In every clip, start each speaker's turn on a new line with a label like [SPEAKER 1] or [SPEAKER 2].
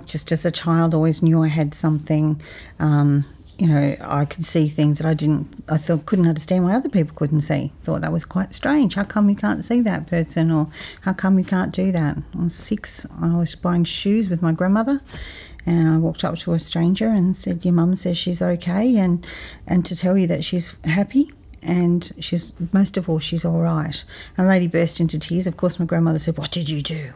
[SPEAKER 1] Just as a child, always knew I had something. I could see things that I thought couldn't understand why other people couldn't see. Thought that was quite strange. How come you can't see that person, or how come you can't do that? I was 6 and I was buying shoes with my grandmother, and I walked up to a stranger and said, "Your mum says she's okay, and to tell you that she's happy, and most of all, she's all right." And the lady burst into tears. Of course, my grandmother said, "What did you do?"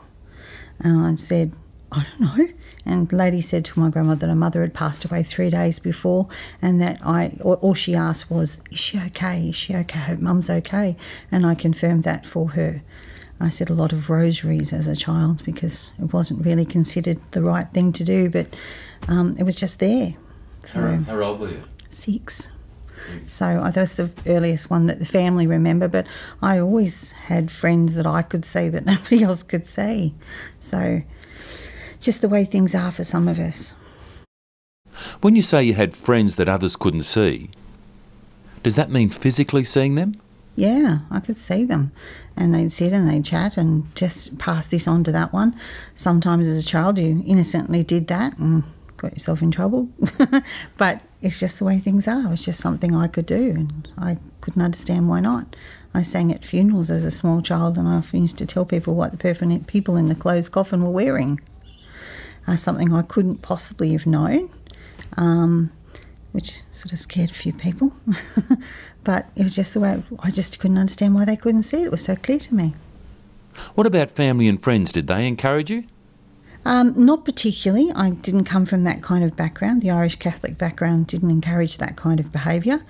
[SPEAKER 1] And I said, "I don't know." And the lady said to my grandmother that her mother had passed away 3 days before, and that all she asked was, "Is she okay? Is she okay? I hope Mum's okay." And I confirmed that for her. I said a lot of rosaries as a child because it wasn't really considered the right thing to do, but it was just there. So
[SPEAKER 2] how old were you?
[SPEAKER 1] 6. So that's the earliest one that the family remember, but I always had friends that I could see that nobody else could see. So just the way things are for some of us.
[SPEAKER 2] When you say you had friends that others couldn't see, does that mean physically seeing them?
[SPEAKER 1] Yeah, I could see them, and they'd sit and they'd chat and just pass this on to that one. Sometimes as a child you innocently did that and got yourself in trouble, but it's just the way things are. It was just something I could do, and I couldn't understand why not. I sang at funerals as a small child, and I often used to tell people what the people in the closed coffin were wearing. Something I couldn't possibly have known, which sort of scared a few people. But it was just the way, I just couldn't understand why they couldn't see it. It was so clear to me.
[SPEAKER 2] What about family and friends? Did they encourage you?
[SPEAKER 1] Not particularly. I didn't come from that kind of background. The Irish Catholic background didn't encourage that kind of behaviour.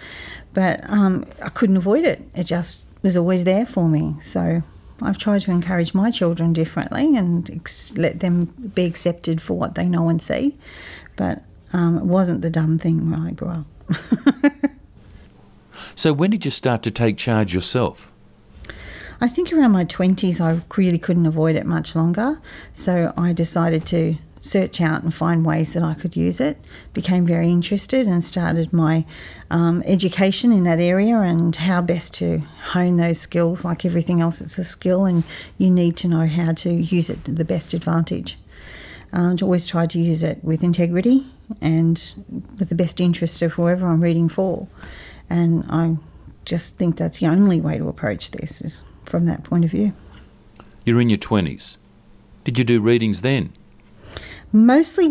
[SPEAKER 1] But I couldn't avoid it. It just was always there for me. So I've tried to encourage my children differently and let them be accepted for what they know and see. But it wasn't the done thing when I grew up.
[SPEAKER 2] So when did you start to take charge yourself?
[SPEAKER 1] I think around my 20s I really couldn't avoid it much longer. So I decided to search out and find ways that I could use it. Became very interested and started my education in that area and how best to hone those skills. Like everything else, it's a skill and you need to know how to use it to the best advantage. I always try to use it with integrity and with the best interest of whoever I'm reading for. And I just think that's the only way to approach this, is from that point of view.
[SPEAKER 2] You're in your 20s. Did you do readings then?
[SPEAKER 1] Mostly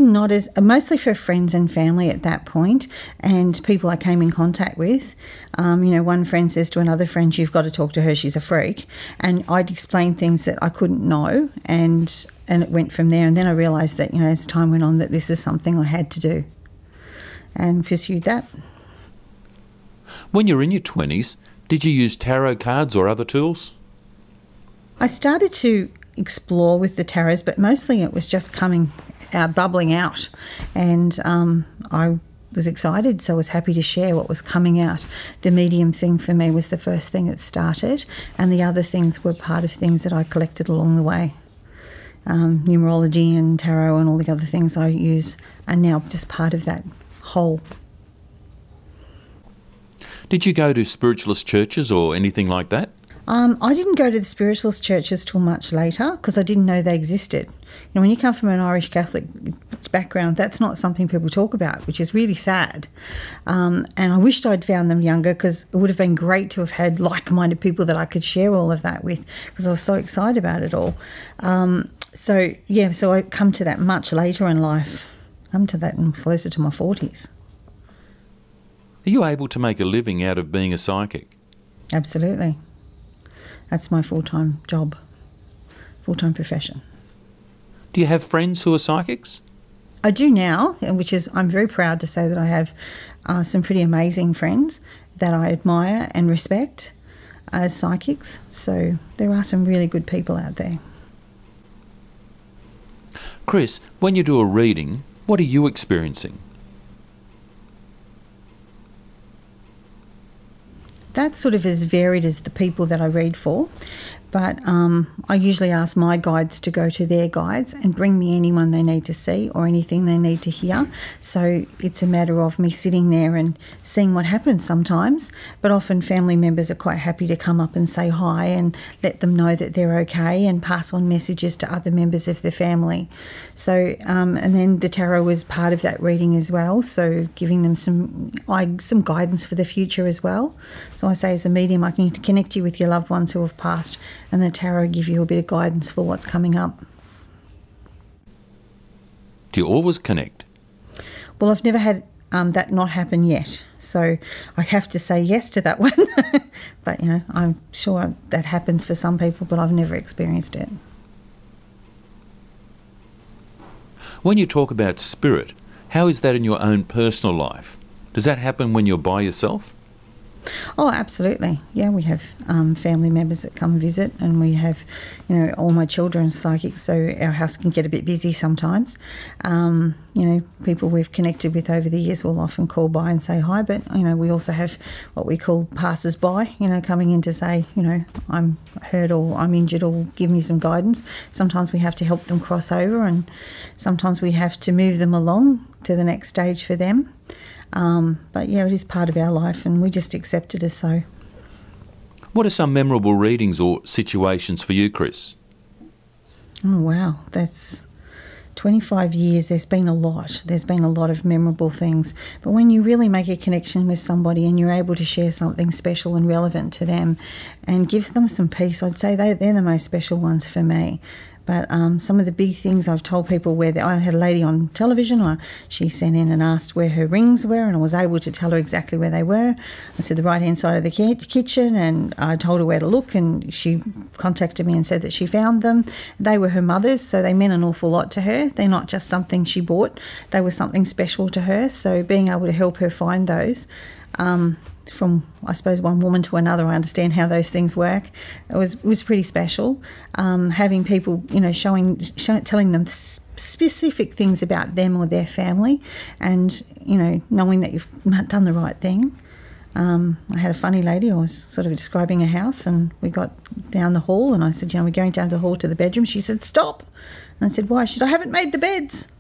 [SPEAKER 1] for friends and family at that point, and people I came in contact with. One friend says to another friend, "You've got to talk to her, she's a freak." And I'd explain things that I couldn't know, and it went from there. And then I realised that, as time went on, that this is something I had to do, and pursued that.
[SPEAKER 2] When you were in your 20s, did you use tarot cards or other tools?
[SPEAKER 1] I started to explore with the tarots, but mostly it was just bubbling out, and I was excited, so I was happy to share what was coming out. The medium thing for me was the first thing that started, and the other things were part of things that I collected along the way. Numerology and tarot and all the other things I use are now just part of that whole.
[SPEAKER 2] Did you go to spiritualist churches or anything like that?
[SPEAKER 1] I didn't go to the spiritualist churches till much later because I didn't know they existed. When you come from an Irish Catholic background, that's not something people talk about, which is really sad. And I wished I'd found them younger, because it would have been great to have had like-minded people that I could share all of that with, because I was so excited about it all. So I come to that much later in life. Come to that closer to my 40s.
[SPEAKER 2] Are you able to make a living out of being a psychic?
[SPEAKER 1] Absolutely. That's my full-time job, full-time profession.
[SPEAKER 2] Do you have friends who are psychics?
[SPEAKER 1] I do now, I'm very proud to say that I have some pretty amazing friends that I admire and respect as psychics. So there are some really good people out there.
[SPEAKER 2] Chris, when you do a reading, what are you experiencing?
[SPEAKER 1] That's sort of as varied as the people that I read for, But I usually ask my guides to go to their guides and bring me anyone they need to see or anything they need to hear. So it's a matter of me sitting there and seeing what happens sometimes. But often family members are quite happy to come up and say hi and let them know that they're okay and pass on messages to other members of the family. So, and then the tarot was part of that reading as well. So giving them some guidance for the future as well. So I say as a medium, I can connect you with your loved ones who have passed, and the tarot give you a bit of guidance for what's coming up.
[SPEAKER 2] Do you always connect?
[SPEAKER 1] Well, I've never had that not happen yet, so I have to say yes to that one. But, you know, I'm sure that happens for some people, but I've never experienced it.
[SPEAKER 2] When you talk about spirit, how is that in your own personal life? Does that happen when you're by yourself?
[SPEAKER 1] Oh, absolutely. Yeah, we have family members that come visit, and we have, you know, all my children are psychic, so our house can get a bit busy sometimes. You know, people we've connected with over the years will often call by and say hi, but, you know, we also have what we call passers-by, you know, coming in to say, you know, I'm hurt or I'm injured or give me some guidance. Sometimes we have to help them cross over, and sometimes we have to move them along to the next stage for them. But yeah, it is part of our life, and we just accept it as so.
[SPEAKER 2] What are some memorable readings or situations for you, Chris?
[SPEAKER 1] Oh, wow. That's 25 years. There's been a lot. There's been a lot of memorable things. But when you really make a connection with somebody and you're able to share something special and relevant to them and give them some peace, I'd say they're the most special ones for me. But some of the big things I've told people I had a lady on television, she sent in and asked where her rings were, and I was able to tell her exactly where they were. I said the right-hand side of the kitchen, and I told her where to look, and she contacted me and said that she found them. They were her mother's, so they meant an awful lot to her. They're not just something she bought. They were something special to her, so being able to help her find those from, I suppose, one woman to another, I understand how those things work. It was pretty special. Having people, you know, telling them specific things about them or their family, and, you know, knowing that you've done the right thing. I had a funny lady. I was sort of describing a house, and we got down the hall, and I said, you know, we're going down to the hall to the bedroom. She said, stop. And I said, why? She said, I haven't made the beds.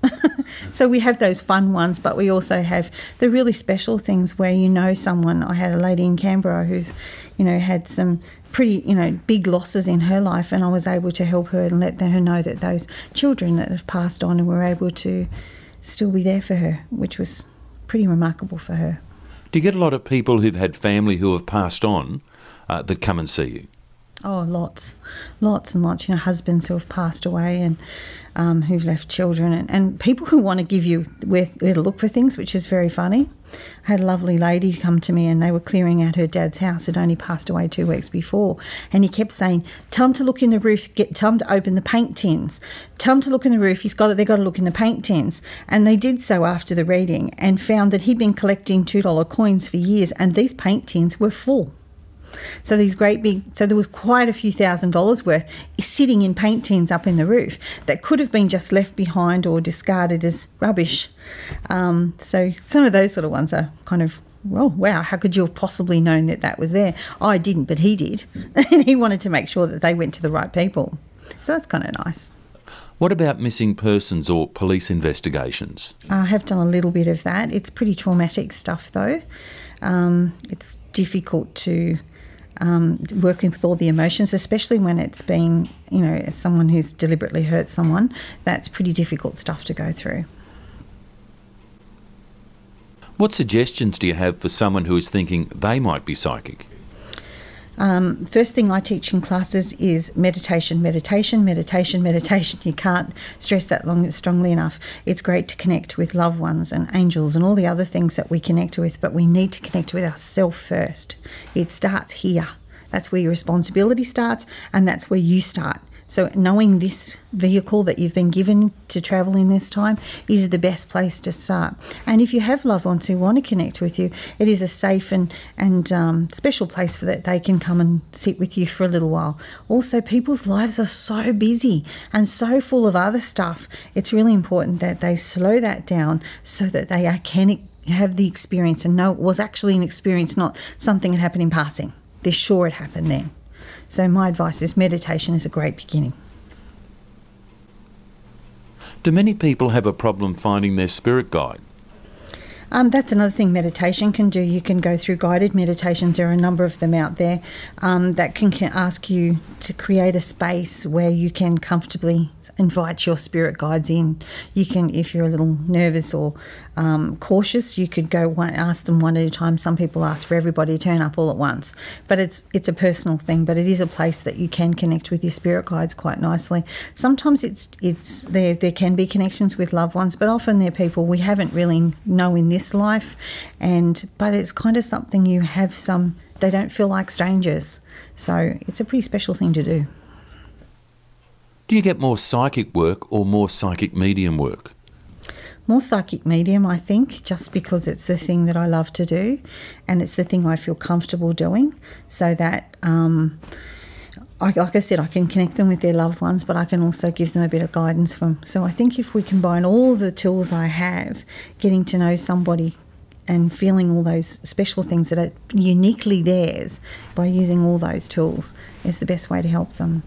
[SPEAKER 1] So we have those fun ones, but we also have the really special things where you know someone. I had a lady in Canberra who's, you know, had some pretty, you know, big losses in her life, and I was able to help her and let her know that those children that have passed on and were able to still be there for her, which was pretty remarkable for her.
[SPEAKER 2] Do you get a lot of people who've had family who have passed on that come and see you?
[SPEAKER 1] Oh, lots and lots. You know, husbands who have passed away and who've left children, and people who want to give you where to look for things, which is very funny. I had a lovely lady come to me, and they were clearing out her dad's house. Had only passed away 2 weeks before, and he kept saying, "Tell him to look in the roof. Tell him to open the paint tins. Tell him to look in the roof. They've got to look in the paint tins." And they did so after the reading, and found that he'd been collecting $2 coins for years, and these paint tins were full. So these great big, so there was quite a few $1,000s worth sitting in paint tins up in the roof that could have been just left behind or discarded as rubbish. So some of those sort of ones are kind of, well, wow, how could you have possibly known that that was there? I didn't, but he did. And he wanted to make sure that they went to the right people. So that's kind of nice.
[SPEAKER 2] What about missing persons or police investigations?
[SPEAKER 1] I have done a little bit of that. It's pretty traumatic stuff, though. It's difficult to working with all the emotions, especially when it's been, you know, someone who's deliberately hurt someone. That's pretty difficult stuff to go through.
[SPEAKER 2] What suggestions do you have for someone who is thinking they might be psychic?
[SPEAKER 1] First thing I teach in classes is meditation. You can't stress that strongly enough. It's great to connect with loved ones and angels and all the other things that we connect with, but we need to connect with ourselves first. It starts here. That's where your responsibility starts, and that's where you start. So knowing this vehicle that you've been given to travel in this time is the best place to start. And if you have loved ones who want to connect with you, it is a safe and special place for that they can come and sit with you for a little while. Also, people's lives are so busy and so full of other stuff. It's really important that they slow that down so that they can have the experience and know it was actually an experience, not something that happened in passing. They're sure it happened then. So my advice is meditation is a great beginning.
[SPEAKER 2] Do many people have a problem finding their spirit guide?
[SPEAKER 1] That's another thing meditation can do. You can go through guided meditations. There are a number of them out there that can ask you to create a space where you can comfortably invite your spirit guides in. You can, if you're a little nervous or cautious, you could go ask them one at a time. Some people ask for everybody to turn up all at once, but it's a personal thing. But it is a place that you can connect with your spirit guides quite nicely. Sometimes it's there can be connections with loved ones, but often they're people we haven't really known in this life, but it's kind of something you have they don't feel like strangers, so it's a pretty special thing to do.
[SPEAKER 2] Do you get more psychic work or more psychic medium work?
[SPEAKER 1] More psychic medium, I think, just because it's the thing that I love to do and it's the thing I feel comfortable doing, so that like I said, I can connect them with their loved ones, but I can also give them a bit of guidance so I think if we combine all the tools I have, getting to know somebody and feeling all those special things that are uniquely theirs by using all those tools is the best way to help them.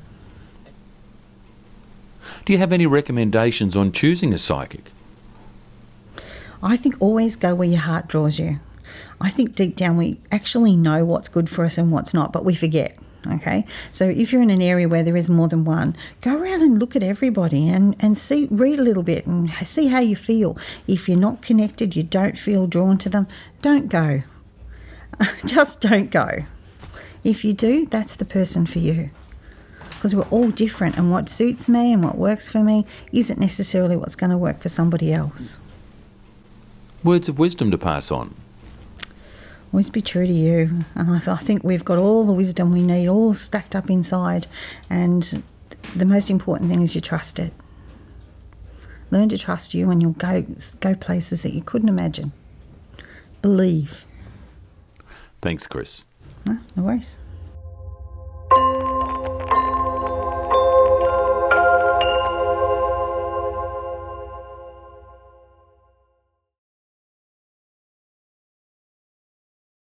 [SPEAKER 2] Do you have any recommendations on choosing a psychic?
[SPEAKER 1] I think always go where your heart draws you. I think deep down we actually know what's good for us and what's not, but we forget. Okay, so if you're in an area where there is more than one, go around and look at everybody and read a little bit and see how you feel. If you're not connected, you don't feel drawn to them, don't go. Just don't go. If you do, that's the person for you. Because we're all different, and what suits me and what works for me isn't necessarily what's going to work for somebody else.
[SPEAKER 2] Words of wisdom to pass on.
[SPEAKER 1] Always be true to you. And I think we've got all the wisdom we need all stacked up inside, and the most important thing is you trust it. Learn to trust you and you'll go places that you couldn't imagine. Believe.
[SPEAKER 2] Thanks, Chris.
[SPEAKER 1] No worries.